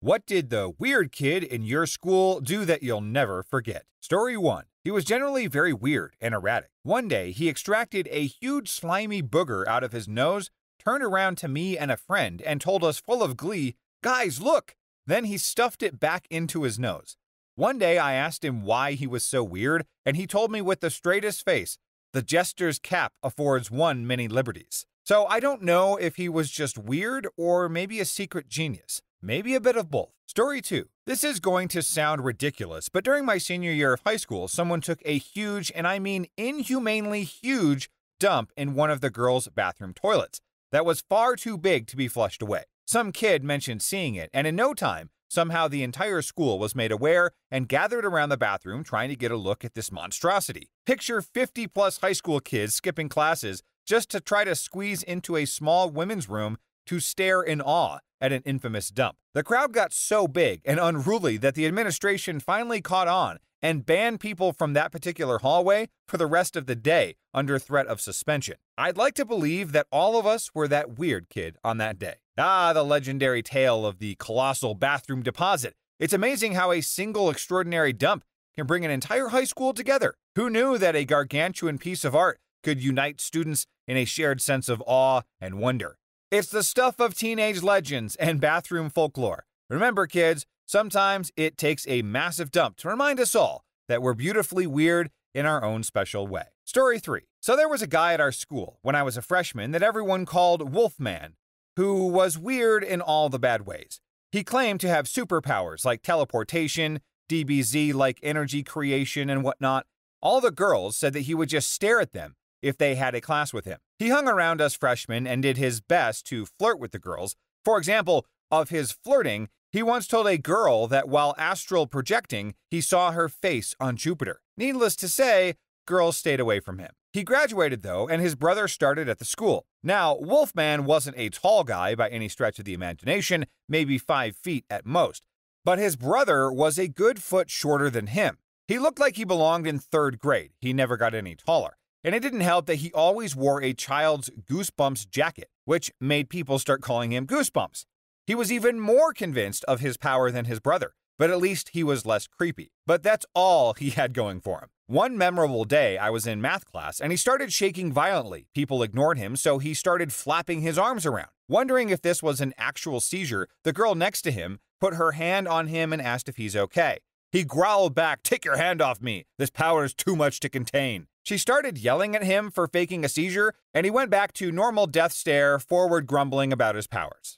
What did the weird kid in your school do that you'll never forget? Story 1. He was generally very weird and erratic. One day, he extracted a huge slimy booger out of his nose, turned around to me and a friend, and told us full of glee, "Guys, look!" Then he stuffed it back into his nose. One day, I asked him why he was so weird, and he told me with the straightest face, "The jester's cap affords one many liberties." So I don't know if he was just weird or maybe a secret genius. Maybe a bit of both. Story 2. This is going to sound ridiculous, but during my senior year of high school, someone took a huge, and I mean inhumanely huge, dump in one of the girls' bathroom toilets that was far too big to be flushed away. Some kid mentioned seeing it, and in no time, somehow the entire school was made aware and gathered around the bathroom trying to get a look at this monstrosity. Picture 50-plus high school kids skipping classes just to try to squeeze into a small women's room to stare in awe at an infamous dump. The crowd got so big and unruly that the administration finally caught on and banned people from that particular hallway for the rest of the day under threat of suspension. I'd like to believe that all of us were that weird kid on that day. The legendary tale of the colossal bathroom deposit. It's amazing how a single extraordinary dump can bring an entire high school together. Who knew that a gargantuan piece of art could unite students in a shared sense of awe and wonder? It's the stuff of teenage legends and bathroom folklore. Remember, kids, sometimes it takes a massive dump to remind us all that we're beautifully weird in our own special way. Story 3. So there was a guy at our school when I was a freshman that everyone called Wolfman, who was weird in all the bad ways. He claimed to have superpowers like teleportation, DBZ-like energy creation, and whatnot. All the girls said that he would just stare at them if they had a class with him. He hung around us freshmen and did his best to flirt with the girls. For example, of his flirting, he once told a girl that while astral projecting, he saw her face on Jupiter. Needless to say, girls stayed away from him. He graduated though, and his brother started at the school. Now, Wolfman wasn't a tall guy by any stretch of the imagination, maybe 5 feet at most, but his brother was a good foot shorter than him. He looked like he belonged in 3rd grade. He never got any taller. And it didn't help that he always wore a child's Goosebumps jacket, which made people start calling him Goosebumps. He was even more convinced of his power than his brother, but at least he was less creepy. But that's all he had going for him. One memorable day, I was in math class, and he started shaking violently. People ignored him, so he started flapping his arms around. Wondering if this was an actual seizure, the girl next to him put her hand on him and asked if he's okay. He growled back, "Take your hand off me. This power is too much to contain." She started yelling at him for faking a seizure, and he went back to normal death stare, forward grumbling about his powers.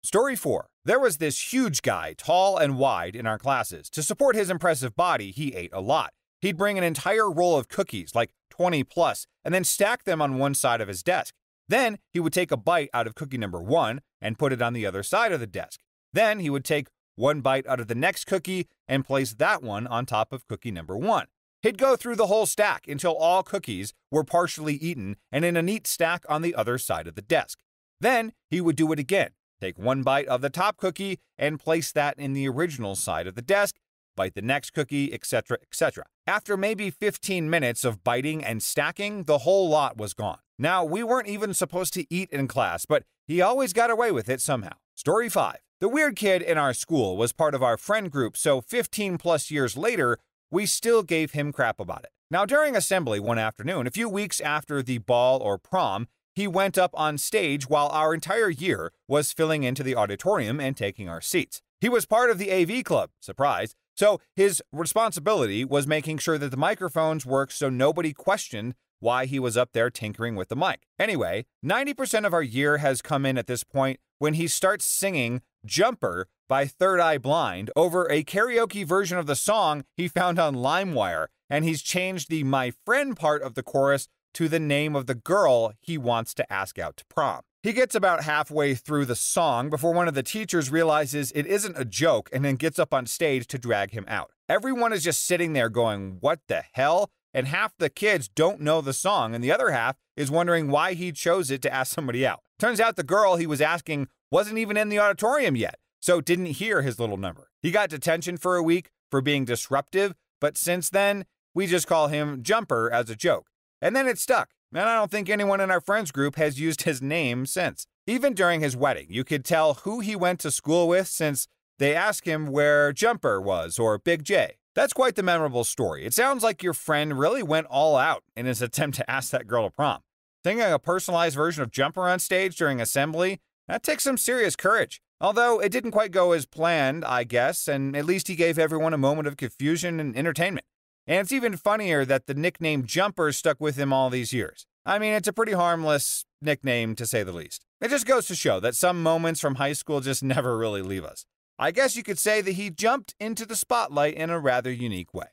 Story 4. There was this huge guy, tall and wide, in our classes. To support his impressive body, he ate a lot. He'd bring an entire roll of cookies, like 20 plus, and then stack them on one side of his desk. Then he would take a bite out of cookie number 1 and put it on the other side of the desk. Then he would take one bite out of the next cookie and place that one on top of cookie number 1. He'd go through the whole stack until all cookies were partially eaten and in a neat stack on the other side of the desk. Then he would do it again. Take one bite of the top cookie and place that in the original side of the desk, bite the next cookie, etc., etc. After maybe 15 minutes of biting and stacking, the whole lot was gone. Now, we weren't even supposed to eat in class, but he always got away with it somehow. Story 5. The weird kid in our school was part of our friend group, so 15 plus years later, we still gave him crap about it. Now, during assembly one afternoon, a few weeks after the ball or prom, he went up on stage while our entire year was filling into the auditorium and taking our seats. He was part of the AV club, surprise, so his responsibility was making sure that the microphones worked so nobody questioned why he was up there tinkering with the mic. Anyway, 90% of our year has come in at this point when he starts singing Jumper by Third Eye Blind over a karaoke version of the song he found on LimeWire, and he's changed the "my friend" part of the chorus to the name of the girl he wants to ask out to prom. He gets about halfway through the song before one of the teachers realizes it isn't a joke and then gets up on stage to drag him out. Everyone is just sitting there going, "What the hell?" And half the kids don't know the song, and the other half is wondering why he chose it to ask somebody out. Turns out the girl he was asking wasn't even in the auditorium yet, so didn't hear his little number. He got detention for a week for being disruptive, but since then, we just call him Jumper as a joke. And then it stuck. and I don't think anyone in our friends group has used his name since. Even during his wedding, you could tell who he went to school with since they asked him where Jumper was or Big J. That's quite the memorable story. It sounds like your friend really went all out in his attempt to ask that girl to prom. Singing a personalized version of Jumper on stage during assembly, that takes some serious courage. Although it didn't quite go as planned, I guess, and at least he gave everyone a moment of confusion and entertainment. And it's even funnier that the nickname Jumper stuck with him all these years. I mean, it's a pretty harmless nickname to say the least. It just goes to show that some moments from high school just never really leave us. I guess you could say that he jumped into the spotlight in a rather unique way.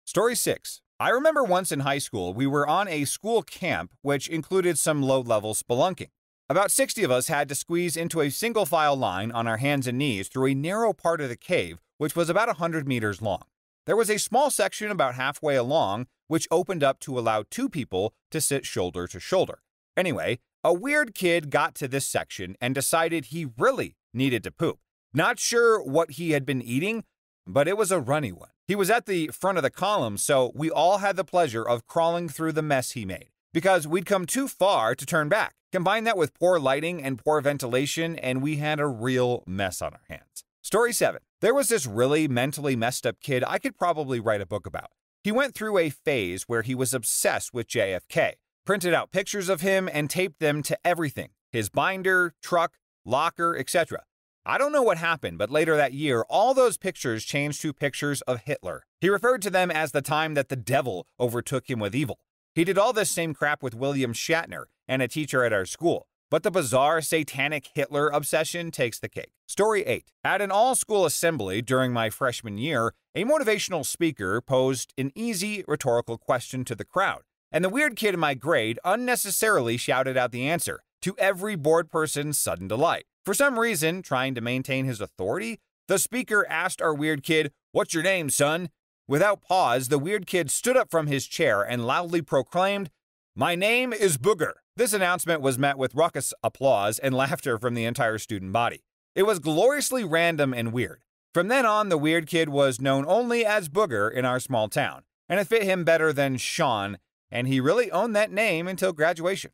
Story 6. I remember once in high school, we were on a school camp which included some low-level spelunking. About 60 of us had to squeeze into a single-file line on our hands and knees through a narrow part of the cave, which was about 100 meters long. There was a small section about halfway along, which opened up to allow 2 people to sit shoulder to shoulder. Anyway, a weird kid got to this section and decided he really needed to poop. Not sure what he had been eating, but it was a runny one. He was at the front of the column, so we all had the pleasure of crawling through the mess he made, because we'd come too far to turn back. Combine that with poor lighting and poor ventilation, and we had a real mess on our hands. Story 7. There was this really mentally messed up kid I could probably write a book about. He went through a phase where he was obsessed with JFK, printed out pictures of him and taped them to everything, his binder, truck, locker, etc. I don't know what happened, but later that year, all those pictures changed to pictures of Hitler. He referred to them as the time that the devil overtook him with evil. He did all this same crap with William Shatner and a teacher at our school, but the bizarre satanic Hitler obsession takes the cake. Story 8. At an all-school assembly during my freshman year, a motivational speaker posed an easy rhetorical question to the crowd, and the weird kid in my grade unnecessarily shouted out the answer, to every bored person's sudden delight. For some reason, trying to maintain his authority, the speaker asked our weird kid, "What's your name, son?" Without pause, the weird kid stood up from his chair and loudly proclaimed, "My name is Booger." This announcement was met with raucous applause and laughter from the entire student body. It was gloriously random and weird. From then on, the weird kid was known only as Booger in our small town, and it fit him better than Sean, and he really owned that name until graduation.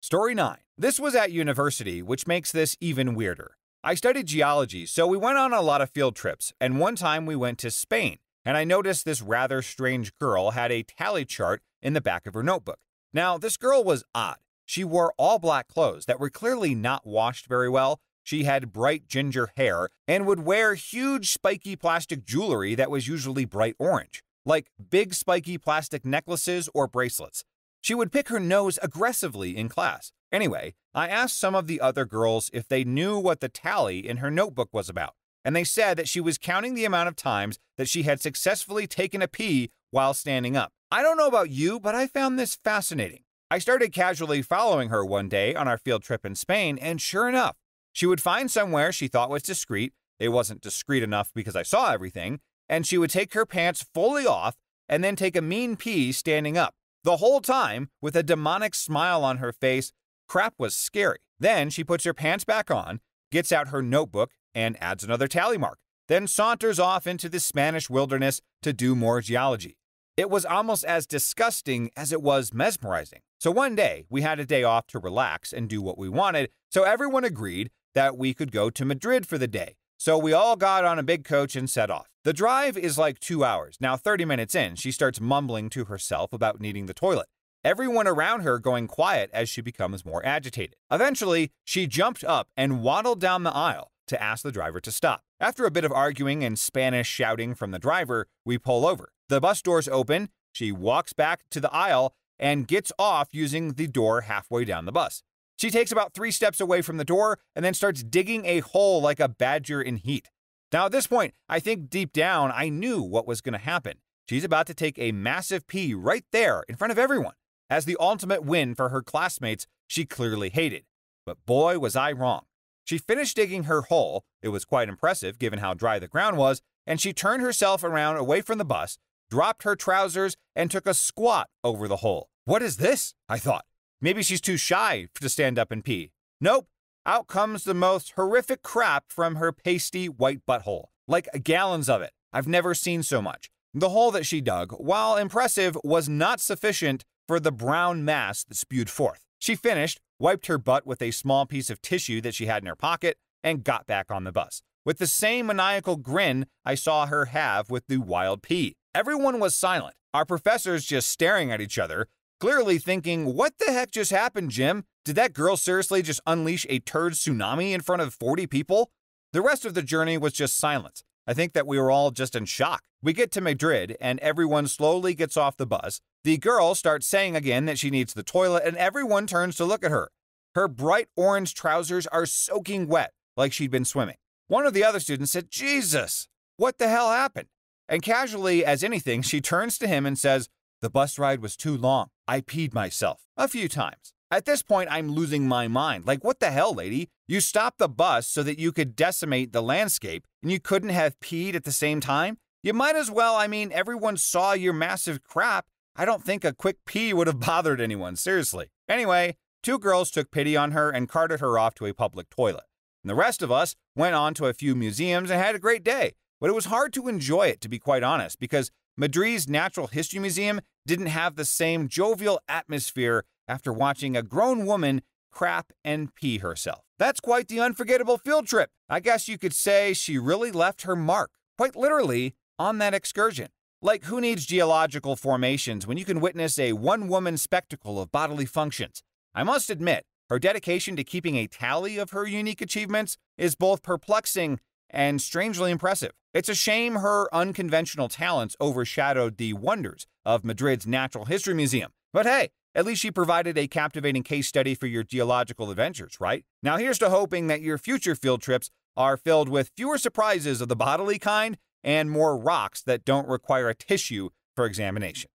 Story 9. This was at university, which makes this even weirder. I studied geology, so we went on a lot of field trips, and one time we went to Spain, and I noticed this rather strange girl had a tally chart in the back of her notebook. Now, this girl was odd. She wore all black clothes that were clearly not washed very well. She had bright ginger hair and would wear huge spiky plastic jewelry that was usually bright orange, like big spiky plastic necklaces or bracelets. She would pick her nose aggressively in class. Anyway, I asked some of the other girls if they knew what the tally in her notebook was about, and they said that she was counting the amount of times that she had successfully taken a pee while standing up. I don't know about you, but I found this fascinating. I started casually following her one day on our field trip in Spain, and sure enough, she would find somewhere she thought was discreet. It wasn't discreet enough because I saw everything, and she would take her pants fully off and then take a mean pee standing up. The whole time, with a demonic smile on her face. Crap was scary. Then she puts her pants back on, gets out her notebook, and adds another tally mark, then saunters off into the Spanish wilderness to do more geology. It was almost as disgusting as it was mesmerizing. So one day, we had a day off to relax and do what we wanted, so everyone agreed that we could go to Madrid for the day. So we all got on a big coach and set off. The drive is like 2 hours. Now 30 minutes in, she starts mumbling to herself about needing the toilet. Everyone around her going quiet as she becomes more agitated. Eventually, she jumped up and waddled down the aisle to ask the driver to stop. After a bit of arguing and Spanish shouting from the driver, we pull over. The bus doors open, she walks back to the aisle and gets off using the door halfway down the bus. She takes about 3 steps away from the door and then starts digging a hole like a badger in heat. Now at this point, I think deep down I knew what was going to happen. She's about to take a massive pee right there in front of everyone. As the ultimate win for her classmates she clearly hated. But boy, was I wrong. She finished digging her hole, it was quite impressive given how dry the ground was, and she turned herself around away from the bus, dropped her trousers, and took a squat over the hole. What is this? I thought. Maybe she's too shy to stand up and pee. Nope. Out comes the most horrific crap from her pasty white butthole. Like gallons of it. I've never seen so much. The hole that she dug, while impressive, was not sufficient for the brown mass that spewed forth. She finished, wiped her butt with a small piece of tissue that she had in her pocket, and got back on the bus, with the same maniacal grin I saw her have with the wild pea. Everyone was silent, our professors just staring at each other, clearly thinking, what the heck just happened, Jim? Did that girl seriously just unleash a turd tsunami in front of 40 people? The rest of the journey was just silence. I think that we were all just in shock. We get to Madrid, and everyone slowly gets off the bus. The girl starts saying again that she needs the toilet, and everyone turns to look at her. Her bright orange trousers are soaking wet, like she'd been swimming. One of the other students said, Jesus, what the hell happened? And casually as anything, she turns to him and says, the bus ride was too long. I peed myself a few times. At this point, I'm losing my mind. Like, what the hell, lady? You stopped the bus so that you could decimate the landscape, and you couldn't have peed at the same time? You might as well. I mean, everyone saw your massive crap. I don't think a quick pee would have bothered anyone, seriously. Anyway, 2 girls took pity on her and carted her off to a public toilet. And the rest of us went on to a few museums and had a great day. But it was hard to enjoy it, to be quite honest, because Madrid's Natural History Museum didn't have the same jovial atmosphere after watching a grown woman crap and pee herself. That's quite the unforgettable field trip. I guess you could say she really left her mark, quite literally, on that excursion. Like, who needs geological formations when you can witness a one-woman spectacle of bodily functions? I must admit, her dedication to keeping a tally of her unique achievements is both perplexing and strangely impressive. It's a shame her unconventional talents overshadowed the wonders of Madrid's Natural History Museum. But hey, at least she provided a captivating case study for your geological adventures, right? Now here's to hoping that your future field trips are filled with fewer surprises of the bodily kind and more rocks that don't require a tissue for examination.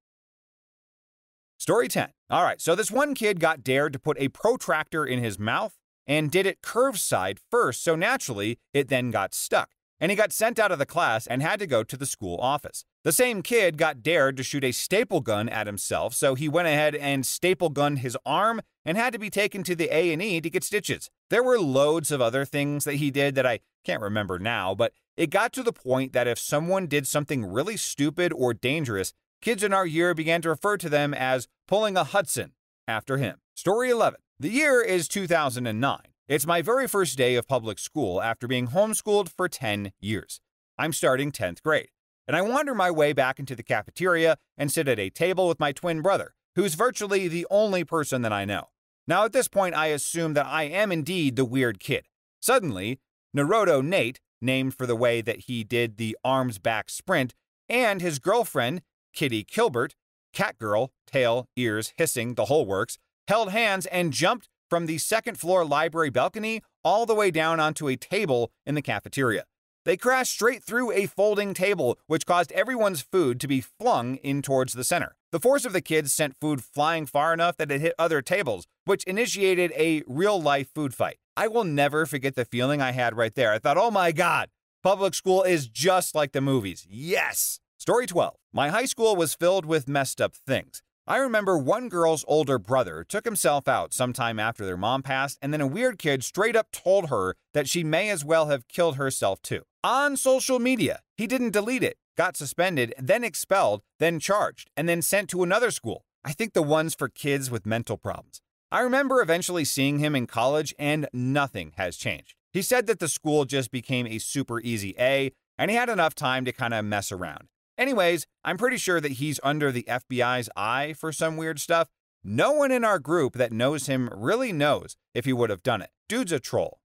Story 10. All right, so this one kid got dared to put a protractor in his mouth and did it curved side first, so naturally it then got stuck. And he got sent out of the class and had to go to the school office. The same kid got dared to shoot a staple gun at himself, so he went ahead and staple gunned his arm and had to be taken to the A&E to get stitches. There were loads of other things that he did that I can't remember now, but it got to the point that if someone did something really stupid or dangerous, kids in our year began to refer to them as pulling a Hudson after him. Story 11. The year is 2009. It's my very first day of public school after being homeschooled for 10 years. I'm starting 10th grade, and I wander my way back into the cafeteria and sit at a table with my twin brother, who's virtually the only person that I know. Now at this point, I assume that I am indeed the weird kid. Suddenly, Naruto Nate, named for the way that he did the arms back sprint, and his girlfriend, Kitty Kilbert, Catgirl, tail, ears, hissing, the whole works, held hands and jumped from the second-floor library balcony all the way down onto a table in the cafeteria. They crashed straight through a folding table, which caused everyone's food to be flung in towards the center. The force of the kids sent food flying far enough that it hit other tables, which initiated a real-life food fight. I will never forget the feeling I had right there. I thought, oh my God, public school is just like the movies. Yes! Story 12. My high school was filled with messed up things. I remember one girl's older brother took himself out sometime after their mom passed, and then a weird kid straight up told her that she may as well have killed herself too. On social media, he didn't delete it, got suspended, then expelled, then charged, and then sent to another school. I think the ones for kids with mental problems. I remember eventually seeing him in college, and nothing has changed. He said that the school just became a super easy A, and he had enough time to kind of mess around. Anyways, I'm pretty sure that he's under the FBI's eye for some weird stuff. No one in our group that knows him really knows if he would have done it. Dude's a troll.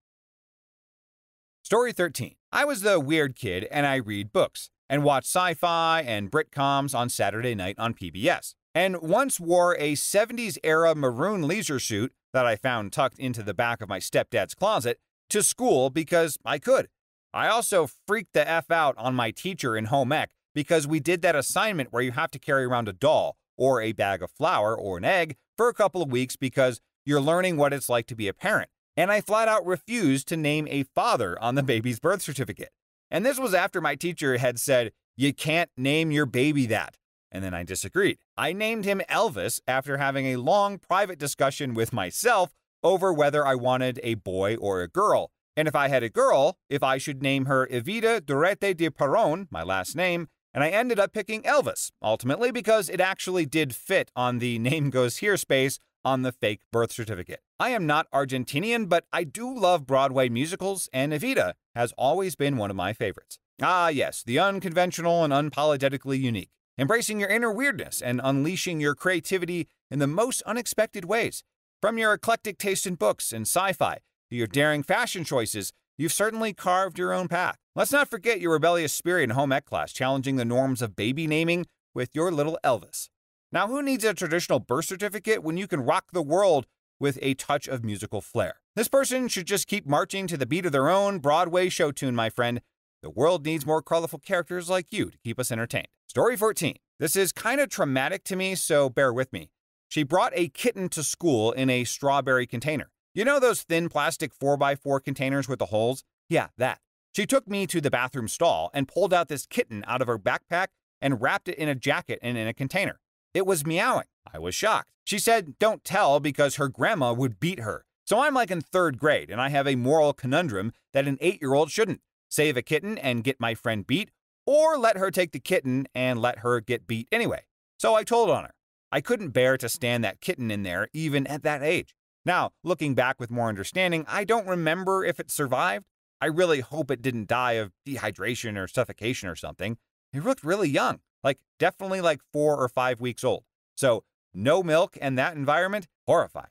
Story 13. I was the weird kid and I read books and watch sci-fi and Britcoms on Saturday night on PBS. And once wore a 70s era maroon leisure suit that I found tucked into the back of my stepdad's closet to school because I could. I also freaked the F out on my teacher in home ec because we did that assignment where you have to carry around a doll or a bag of flour or an egg for a couple of weeks because you're learning what it's like to be a parent. And I flat out refused to name a father on the baby's birth certificate. And this was after my teacher had said, "You can't name your baby that." And then I disagreed. I named him Elvis after having a long private discussion with myself over whether I wanted a boy or a girl. And if I had a girl, if I should name her Evita Durete de Perón, my last name, and I ended up picking Elvis, ultimately because it actually did fit on the name goes here space on the fake birth certificate. I am not Argentinian, but I do love Broadway musicals, and Evita has always been one of my favorites. Ah, yes, the unconventional and unapologetically unique. Embracing your inner weirdness and unleashing your creativity in the most unexpected ways. From your eclectic taste in books and sci-fi to your daring fashion choices, you've certainly carved your own path. Let's not forget your rebellious spirit in home ec class, challenging the norms of baby naming with your little Elvis. Now, who needs a traditional birth certificate when you can rock the world with a touch of musical flair? This person should just keep marching to the beat of their own Broadway show tune, my friend. The world needs more colorful characters like you to keep us entertained. Story 14. This is kind of traumatic to me, so bear with me. She brought a kitten to school in a strawberry container. You know those thin plastic 4x4 containers with the holes? Yeah, that. She took me to the bathroom stall and pulled out this kitten out of her backpack and wrapped it in a jacket and in a container. It was meowing. I was shocked. She said don't tell because her grandma would beat her. So I'm like in 3rd grade and I have a moral conundrum that an 8-year-old shouldn't. Save a kitten and get my friend beat, or let her take the kitten and let her get beat anyway. So I told on her. I couldn't bear to stand that kitten in there even at that age. Now, looking back with more understanding, I don't remember if it survived. I really hope it didn't die of dehydration or suffocation or something. It looked really young, definitely 4 or 5 weeks old. So no milk and that environment, horrifying.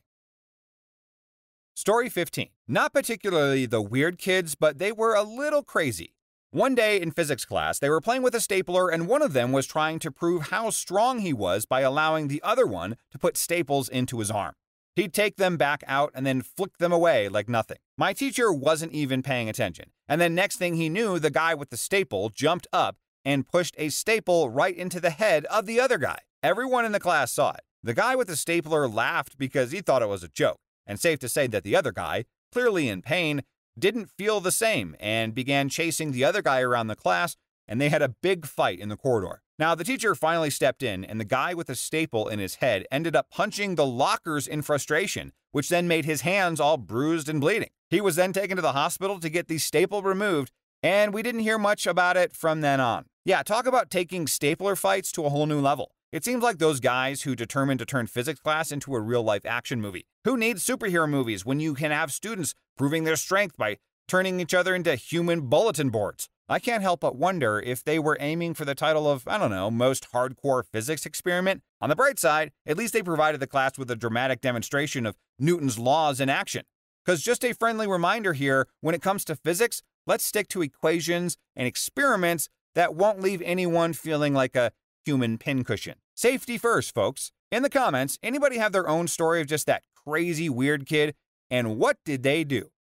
Story 15. Not particularly the weird kids, but they were a little crazy. One day in physics class, they were playing with a stapler and one of them was trying to prove how strong he was by allowing the other one to put staples into his arm. He'd take them back out and then flick them away like nothing. My teacher wasn't even paying attention. And then next thing he knew, the guy with the staple jumped up and pushed a staple right into the head of the other guy. Everyone in the class saw it. The guy with the stapler laughed because he thought it was a joke. And safe to say that the other guy, clearly in pain, didn't feel the same and began chasing the other guy around the class, and they had a big fight in the corridor. Now, the teacher finally stepped in, and the guy with the staple in his head ended up punching the lockers in frustration, which then made his hands all bruised and bleeding. He was then taken to the hospital to get the staple removed, and we didn't hear much about it from then on. Yeah, talk about taking stapler fights to a whole new level. It seems like those guys who determined to turn physics class into a real-life action movie. Who needs superhero movies when you can have students proving their strength by turning each other into human bulletin boards? I can't help but wonder if they were aiming for the title of, I don't know, most hardcore physics experiment. On the bright side, at least they provided the class with a dramatic demonstration of Newton's laws in action. Because just a friendly reminder here, when it comes to physics, let's stick to equations and experiments that won't leave anyone feeling like a human pincushion. Safety first, folks. In the comments, anybody have their own story of just that crazy weird kid, and what did they do?